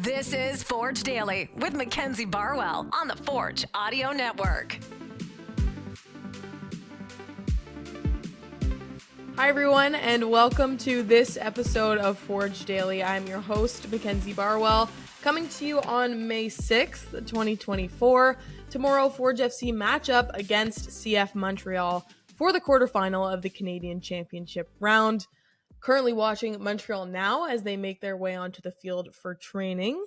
This is Forge Daily with Mackenzie Barwell on the Forge Audio Network. Hi everyone, and welcome to this episode of Forge Daily. I'm your host, Mackenzie Barwell, coming to you on May 6th, 2024. Tomorrow, Forge FC matchup against CF Montreal for the quarterfinal of the Canadian Championship round. Currently watching Montreal now as they make their way onto the field for training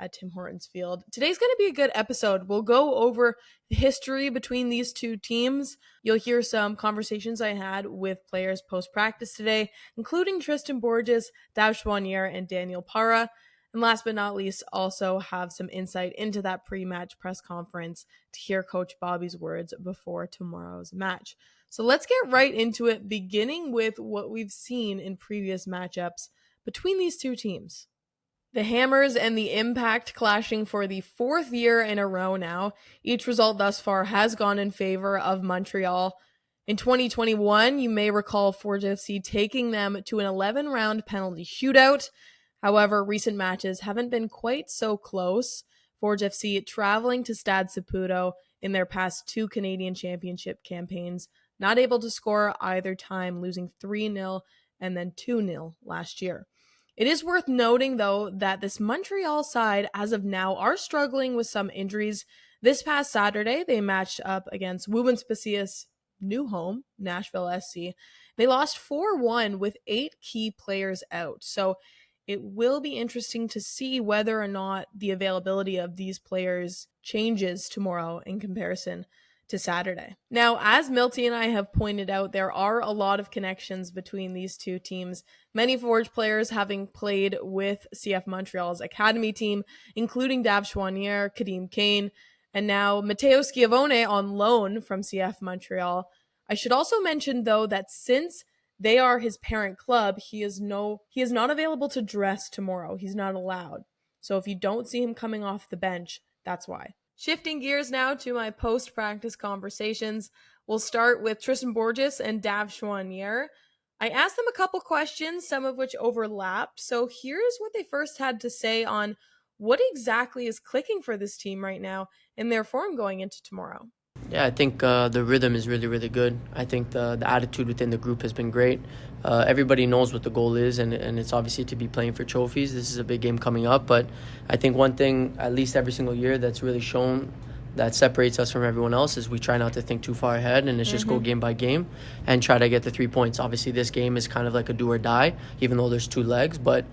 at Tim Hortons Field. Today's going to be a good episode. We'll go over the history between these two teams. You'll hear some conversations I had with players post-practice today, including Tristan Borges, Choinere, and Daniel Parra. And last but not least, also have some insight into that pre-match press conference to hear Coach Bobby's words before tomorrow's match. So let's get right into it, beginning with what we've seen in previous matchups between these two teams. The Hammers and the Impact clashing for the fourth year in a row now. Each result thus far has gone in favor of Montreal. In 2021, you may recall Forge FC taking them to an 11-round penalty shootout. However, recent matches haven't been quite so close. Forge FC traveling to Stade Saputo in their past two Canadian Championship campaigns, not able to score either time, losing 3-0 and then 2-0 last year. It is worth noting, though, that this Montreal side, as of now, are struggling with some injuries. This past Saturday, they matched up against Woobin Spasia's new home, Nashville SC. They lost 4-1 with 8 key players out. So it will be interesting to see whether or not the availability of these players changes tomorrow in comparison to Saturday. Now, as Milty and I have pointed out, there are a lot of connections between these two teams. Many Forge players having played with CF Montreal's academy team, including Choiniere, Kadeem Kane, and now Matteo Schiavone on loan from CF Montreal. I should also mention, though, that since they are his parent club, he is not available to dress tomorrow. He's not allowed. So if you don't see him coming off the bench, that's why. Shifting gears now to my post-practice conversations, we'll start with Tristan Borges and Choinere. I asked them a couple questions, some of which overlapped. So here's what they first had to say on what exactly is clicking for this team right now in their form going into tomorrow. Yeah, I think the rhythm is really, really good. I think the attitude within the group has been great. Everybody knows what the goal is, and it's obviously to be playing for trophies. This is a big game coming up, but I think one thing, at least every single year, that's really shown that separates us from everyone else is we try not to think too far ahead, and it's just go game by game and try to get the 3 points. Obviously, this game is kind of like a do or die, even though there's 2 legs, but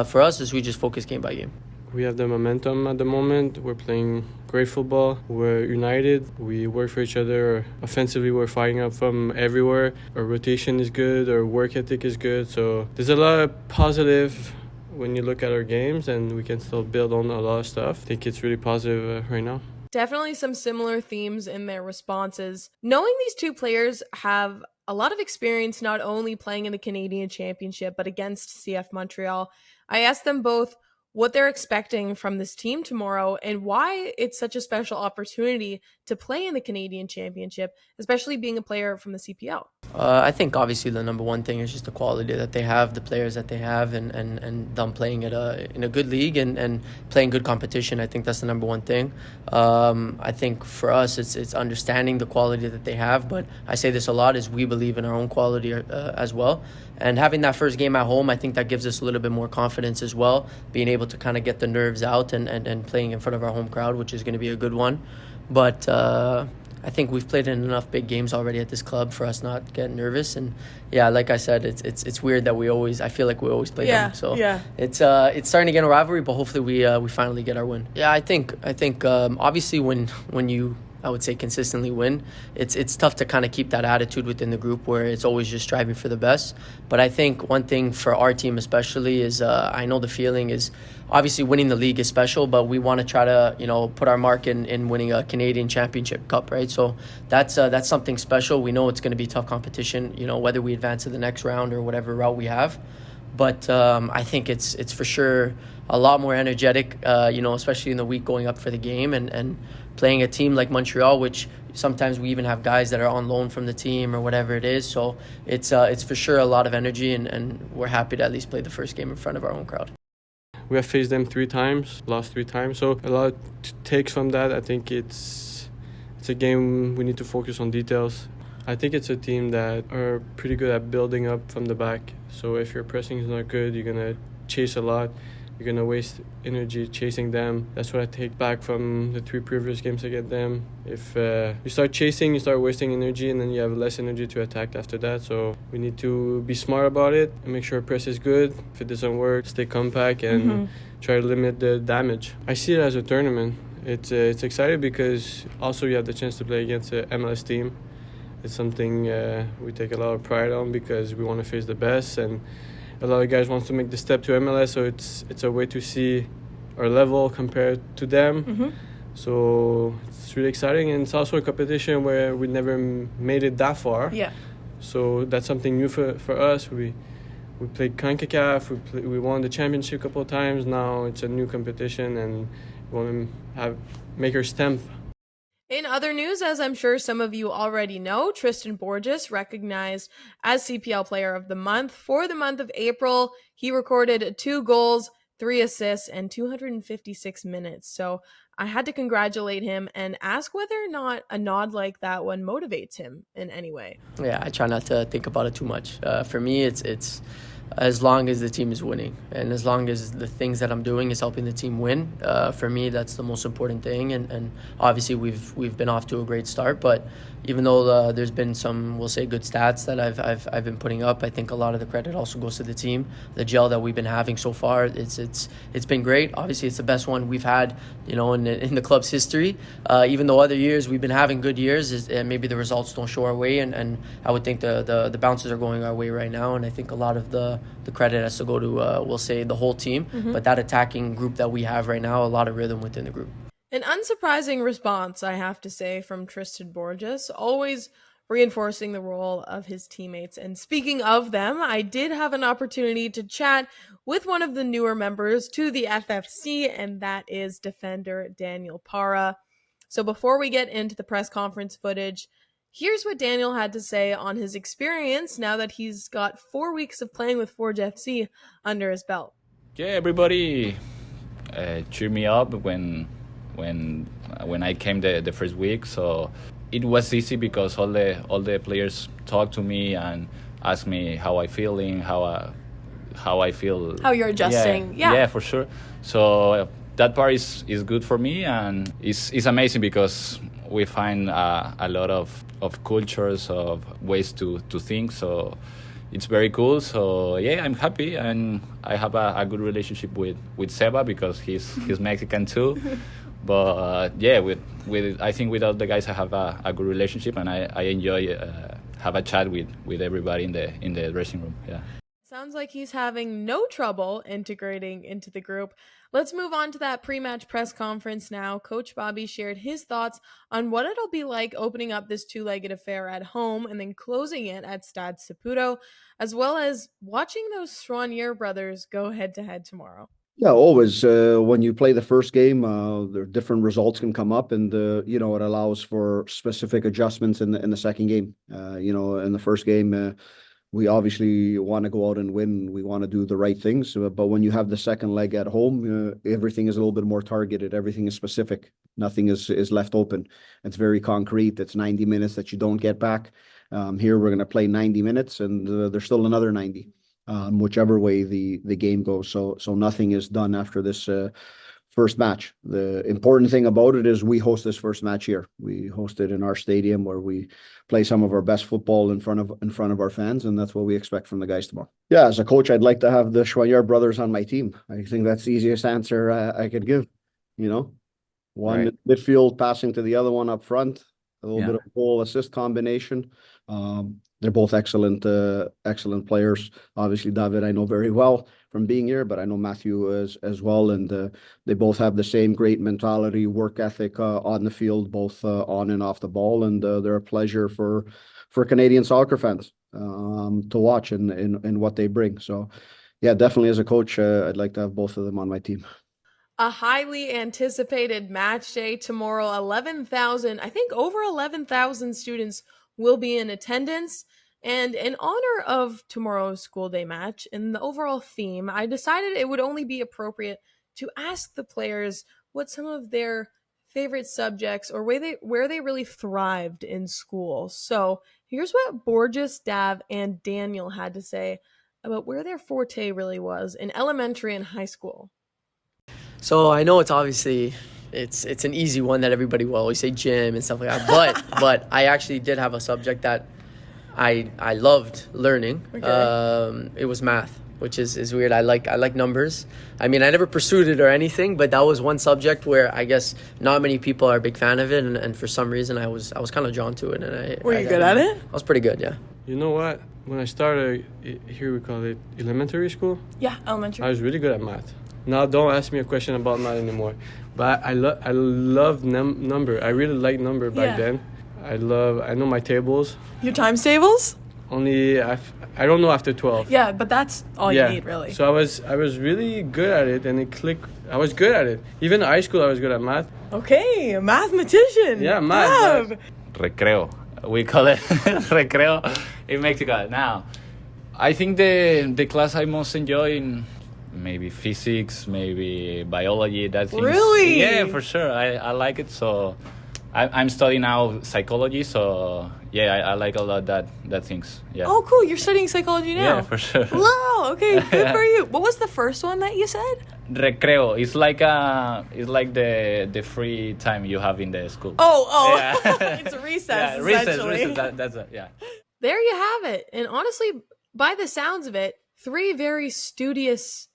for us, is we just focus game by game. We have the momentum at the moment. We're playing great football. We're united. We work for each other. Offensively, we're firing up from everywhere. Our rotation is good. Our work ethic is good. So there's a lot of positive when you look at our games, and we can still build on a lot of stuff. I think it's really positive right now. Definitely some similar themes in their responses. Knowing these two players have a lot of experience not only playing in the Canadian Championship, but against CF Montreal, I asked them both what they're expecting from this team tomorrow and why it's such a special opportunity to play in the Canadian Championship, especially being a player from the CPL. I think obviously the number one thing is just the quality that they have, the players that they have, and them playing in a good league and playing good competition. I think that's the number one thing. I think for us it's understanding the quality that they have, but I say this a lot is we believe in our own quality as well. And having that first game at home, I think that gives us a little bit more confidence as well, being able to kind of get the nerves out and playing in front of our home crowd, which is going to be a good one. But I think we've played in enough big games already at this club for us not get nervous. And yeah, like I said, it's weird that I feel like we always play them. So it's starting to get a rivalry, but hopefully we finally get our win. Yeah, I think obviously when you, I would say, consistently win, it's tough to kind of keep that attitude within the group where it's always just striving for the best. But I think one thing for our team especially is I know the feeling is obviously winning the league is special, but we want to try to put our mark in winning a Canadian Championship Cup, right? So that's something special. We know it's going to be tough competition, whether we advance to the next round or whatever route we have. But I think it's for sure a lot more energetic, especially in the week going up for the game and playing a team like Montreal, which sometimes we even have guys that are on loan from the team or whatever it is. So it's for sure a lot of energy, and we're happy to at least play the first game in front of our own crowd. we have faced them 3 times, lost 3 times. So a lot takes from that. I think it's a game we need to focus on details. I think it's a team that are pretty good at building up from the back. So if your pressing is not good, you're going to chase a lot. You're going to waste energy chasing them. That's what I take back from the 3 previous games against them. If you start chasing, you start wasting energy, and then you have less energy to attack after that. So we need to be smart about it and make sure press is good. If it doesn't work, stay compact and try to limit the damage. I see it as a tournament. It's exciting because also you have the chance to play against an MLS team. It's something we take a lot of pride on because we want to face the best, and a lot of guys want to make the step to MLS, so it's a way to see our level compared to them. So it's really exciting, and it's also a competition where we never made it that far. Yeah. So that's something new for us. We played CONCACAF, we won the championship a couple of times. Now it's a new competition, and we want to make our stamp. In other news, as I'm sure some of you already know, Tristan Borges recognized as CPL Player of the Month. For the month of April, he recorded 2 goals, 3 assists, and 256 minutes. So I had to congratulate him and ask whether or not a nod like that one motivates him in any way. Yeah, I try not to think about it too much. For me, it's as long as the team is winning and as long as the things that I'm doing is helping the team win. For me, that's the most important thing. And obviously, we've been off to a great start. But even though there's been some, we'll say, good stats that I've been putting up, I think a lot of the credit also goes to the team. The gel that we've been having so far, it's been great. Obviously, it's the best one we've had, in the club's history. Even though other years we've been having good years, maybe the results don't show our way. And I would think the bounces are going our way right now. And I think a lot of the credit has to go to, we'll say, the whole team. But that attacking group that we have right now, a lot of rhythm within the group. An unsurprising response, I have to say, from Tristan Borges, always reinforcing the role of his teammates. And speaking of them, I did have an opportunity to chat with one of the newer members to the FFC, and that is defender Daniel Parra. So before we get into the press conference footage, here's what Daniel had to say on his experience now that he's got 4 weeks of playing with Forge FC under his belt. Yeah, everybody cheered me up when I came the first week. So it was easy because all the players talked to me and asked me how I feeling, how I feel. How you're adjusting. Yeah, for sure. So that part is good for me, and it's amazing because we find a lot of cultures, of ways to think. So it's very cool. So yeah, I'm happy, and I have a good relationship with Seba because he's Mexican too. But yeah, I think with all the guys I have a good relationship, and I enjoy have a chat with everybody in the dressing room. Yeah. Sounds like he's having no trouble integrating into the group. Let's move on to that pre-match press conference now. Coach Bobby shared his thoughts on what it'll be like opening up this two-legged affair at home and then closing it at Stade Saputo, as well as watching those Choinere brothers go head-to-head tomorrow. Yeah, always. When you play the first game, there different results can come up, and it allows for specific adjustments in the second game. In the first game, we obviously want to go out and win. We want to do the right things. But when you have the second leg at home, everything is a little bit more targeted. Everything is specific. Nothing is left open. It's very concrete. It's 90 minutes that you don't get back. Here we're going to play 90 minutes, and there's still another 90. Whichever way the game goes. So nothing is done after this first match. The important thing about it is we host this first match here. We host it in our stadium where we play some of our best football in front of our fans, and that's what we expect from the guys tomorrow. Yeah, as a coach, I'd like to have the Choinere brothers on my team. I think that's the easiest answer I could give. One right. Midfield passing to the other one up front, a little bit of goal assist combination. They're both excellent players. Obviously, David, I know very well from being here, but I know Matthew as well. And they both have the same great mentality, work ethic on the field, both on and off the ball. And they're a pleasure for Canadian soccer fans to watch and what they bring. So, yeah, definitely as a coach, I'd like to have both of them on my team. A highly anticipated match day tomorrow. 11,000, I think over 11,000 students will be in attendance. And in honor of tomorrow's school day match and the overall theme, I decided it would only be appropriate to ask the players what some of their favorite subjects or where they really thrived in school. So here's what Borges, Dav, and Daniel had to say about where their forte really was in elementary and high school. So I know it's obviously it's an easy one that everybody will always say gym and stuff like that. But I actually did have a subject that I loved learning. Okay. It was math, which is weird. I like numbers. I mean, I never pursued it or anything, but that was one subject where I guess not many people are a big fan of it, and for some reason I was kind of drawn to it. And Were you good at it? I was pretty good, yeah. You know what? When I started, here we call it elementary school, Yeah, elementary. I was really good at math. Now don't ask me a question about math anymore. But I love number. I really liked number back then. I know my tables. Your times tables? Only I don't know after 12. Yeah, but that's all Yeah. you need, really. So I was really good at it, and it clicked. I was good at it. Even in high school, I was good at math. Okay, a mathematician. Yeah, math. Dav. Recreo. We call it recreo in Mexico. Now, I think the class I most enjoy in maybe physics, maybe biology, that things. Really? Yeah, for sure. I like it. So I'm studying now psychology. So yeah, I like a lot that things. Yeah. Oh, cool. You're studying psychology now. Yeah, for sure. Wow. Okay, good for you. What was the first one that you said? Recreo. It's like the free time you have in the school. Oh. Yeah. It's a recess, Yeah, recess. essentially. That's it. Yeah. There you have it. And honestly, by the sounds of it, 3 very studious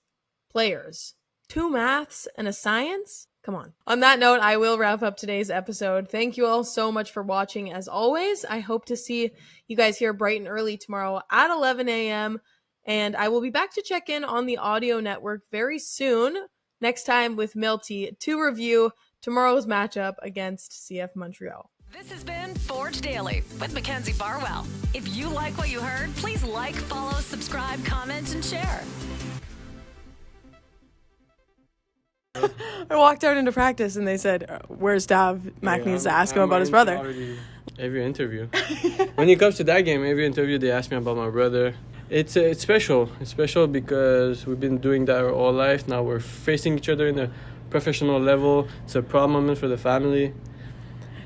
players. 2 maths and a science? Come on. On that note, I will wrap up today's episode. Thank you all so much for watching. As always, I hope to see you guys here bright and early tomorrow at 11 a.m. And I will be back to check in on the audio network very soon, next time with Milty, to review tomorrow's matchup against CF Montreal. This has been Forge Daily with Mackenzie Barwell. If you like what you heard, please like, follow, subscribe, comment, and share. I walked out into practice and they said, where's Dav? Mac needs to ask him about his brother. Every interview. When it comes to that game, every interview they ask me about my brother. It's special. It's special because we've been doing that our whole life. Now we're facing each other in a professional level. It's a proud moment for the family.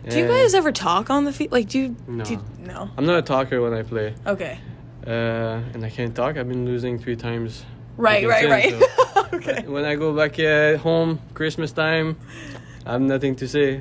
Do you guys ever talk on the field? Like, No. No. I'm not a talker when I play. Okay. And I can't talk. I've been losing 3 times. Right. So Okay. when I go back at home, Christmas time, I have nothing to say.